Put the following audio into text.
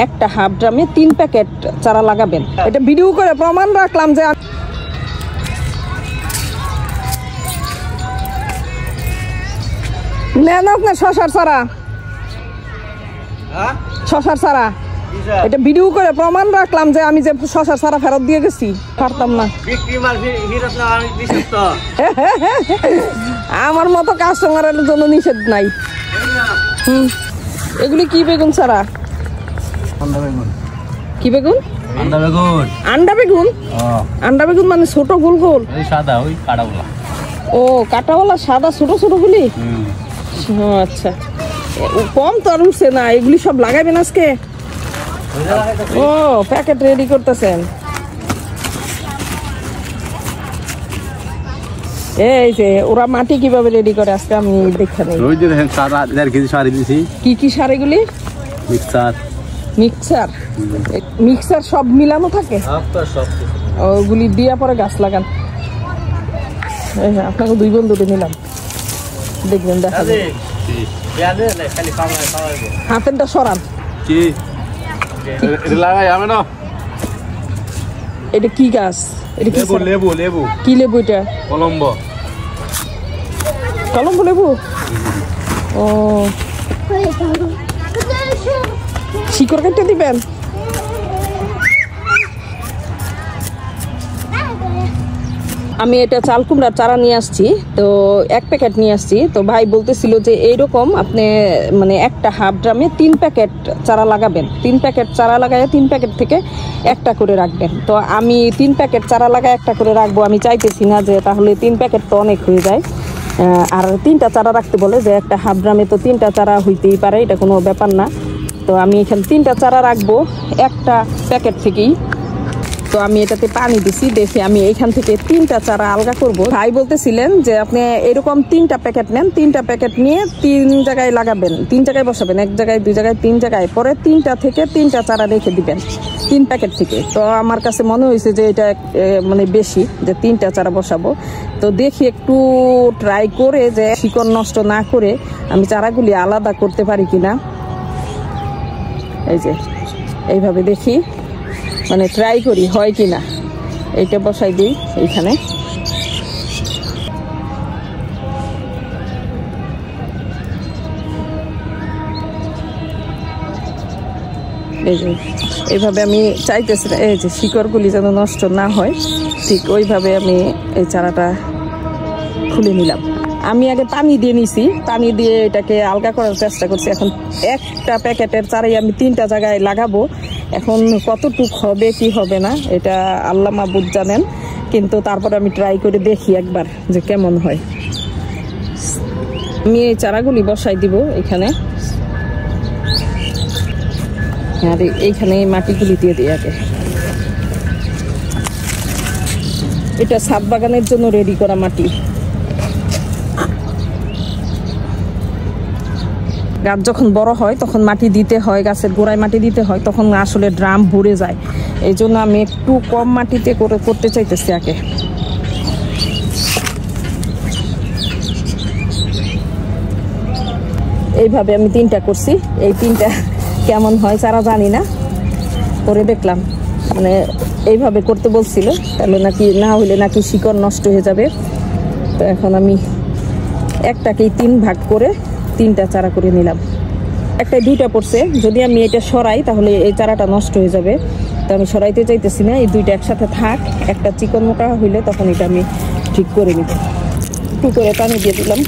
একটা হাফ ড্রামে 3 প্যাকেট চারা লাগাবেন। এটা ভিডিও করে প্রমাণ রাখলাম যে নেন আপনার শশার চারা, শশার চারা। এটা ভিডিও করে প্রমাণ রাখলাম যে আমি যে শশার চারা ফেরত দিয়ে গেছি, পারতাম না। আমার মতো কাস্টমারের জন্য নিষেধ নাই। এগুলি কি বেগুন চারা? কি বেগুন? আন্ডা বেগুন। আন্ডা বেগুন? আন্ডা বেগুন মানে ছোট গোল গোল? সাদা, ওই কাটাওয়ালা। ও কাটাওয়ালা সাদা ছোট ছোট গুলি? আচ্ছা, কম তো আর উঠছে না। এগুলি সব লাগাবেন আজকে? ও প্যাকেট রেডি করতেছেন। এই যে ওরা মাটি কিভাবে রেডি করে আজকে আমি দেখে নেই। ওই যে দেখেন সারা 1.5 কেজি সার দিয়েছি। কি কি সার এগুলি? মিক্সার। মিক্সার? মিক্সার সব মিলানো থাকে? ওগুলি দিয়া পরে গাছ লাগান। আপনাকে 2 বন্ধুতে নিলাম, দেখবেন দেখা যাবে। হাফেনটা সরান। এটা কি গাছ? এটা কি লেবু? লেবু কি লেবু? এটা কলম্বো। কলম্বো লেবু? ও শিকড় কেটে দিবেন? আমি এটা চাল কুমড়ার চারা নিয়ে আসছি, তো 1 প্যাকেট নিয়ে আসছি। তো ভাই বলতেছিল যে এইরকম আপনি মানে একটা হাফ ড্রামে 3 প্যাকেট চারা লাগাবেন। 3 প্যাকেট চারা লাগায় 3 প্যাকেট থেকে একটা করে রাখবেন। তো আমি 3 প্যাকেট চারা লাগায় একটা করে রাখবো। আমি চাইতেছি না যে তাহলে 3 প্যাকেট তো অনেক হয়ে যায়, আর 3টা চারা রাখতে বলে যে একটা হাফ ড্রামে তো 3টা চারা হইতেই পারে, এটা কোনো ব্যাপার না। তো আমি এখানে 3টা চারা রাখবো একটা প্যাকেট থেকেই। তো আমি এটাতে পানি দিছি, দেখে আমি এইখান থেকে 3টা চারা আলগা করব। ভাই বলতেছিলেন যে আপনি এরকম 3টা প্যাকেট নেন, 3টা প্যাকেট নিয়ে 3 জায়গায় লাগাবেন, 3 জায়গায় বসাবেন, 1 জায়গায় 2 জায়গায় 3 জায়গায়, পরে 3টা থেকে 3টা চারা রেখে দিবেন 3 প্যাকেট থেকে। তো আমার কাছে মনে হয়েছে যে এটা মানে বেশি, যে 3টা চারা বসাবো। তো দেখি একটু ট্রাই করে যে শিকড় নষ্ট না করে আমি চারাগুলি আলাদা করতে পারি কিনা। এই যে এইভাবে দেখি, মানে ট্রাই করি হয় কিনা। এইটা বসাই দিই এইখানে। এই যে এইভাবে আমি চাইতেছি এই যে শিকড়গুলি যেন নষ্ট না হয়, ঠিক ওইভাবে আমি এই চারাটা খুলে নিলাম। আমি আগে পানি দিয়ে নিছি, পানি দিয়ে এটাকে আলগা করার চেষ্টা করছি। এখন একটা প্যাকেটের চারাই আমি 3টা জায়গায় লাগাবো। এখন কতটুক হবে কি হবে না এটা আল্লাহ মাবুদ জানেন, কিন্তু তারপর আমি ট্রাই করে দেখি একবার যে কেমন হয়। আমি এই চারাগুলি বসাই দিব এখানে, আর এইখানে মাটিগুলি দিয়ে দিই আগে। এটা ছাদ বাগানের জন্য রেডি করা মাটি। গাছ যখন বড় হয় তখন মাটি দিতে হয়, গাছের গোড়ায় মাটি দিতে হয়, তখন আসলে ড্রাম ভরে যায়। এই জন্য আমি একটু কম মাটিতে করতে চাইতেছি আগে। এইভাবে আমি 3টা করছি। এই 3টা কেমন হয় চারা জানি না, করে দেখলাম। মানে এইভাবে করতে বলছিল, তাহলে নাকি না হইলে নাকি শিকড় নষ্ট হয়ে যাবে। তো এখন আমি একটাকেই 3 ভাগ করে 3টা চারা করে নিলাম। একটা 2টা পড়ছে, যদি আমি এটা সরাই তাহলে এই চারাটা নষ্ট হয়ে যাবে। তো আমি সরাইতে চাইতেছি না, এই 2টা একসাথে থাক। একটা চিকন মোটা হইলে তখন এটা আমি ঠিক করে নিব। একটু করে পানি দিয়ে দিলাম।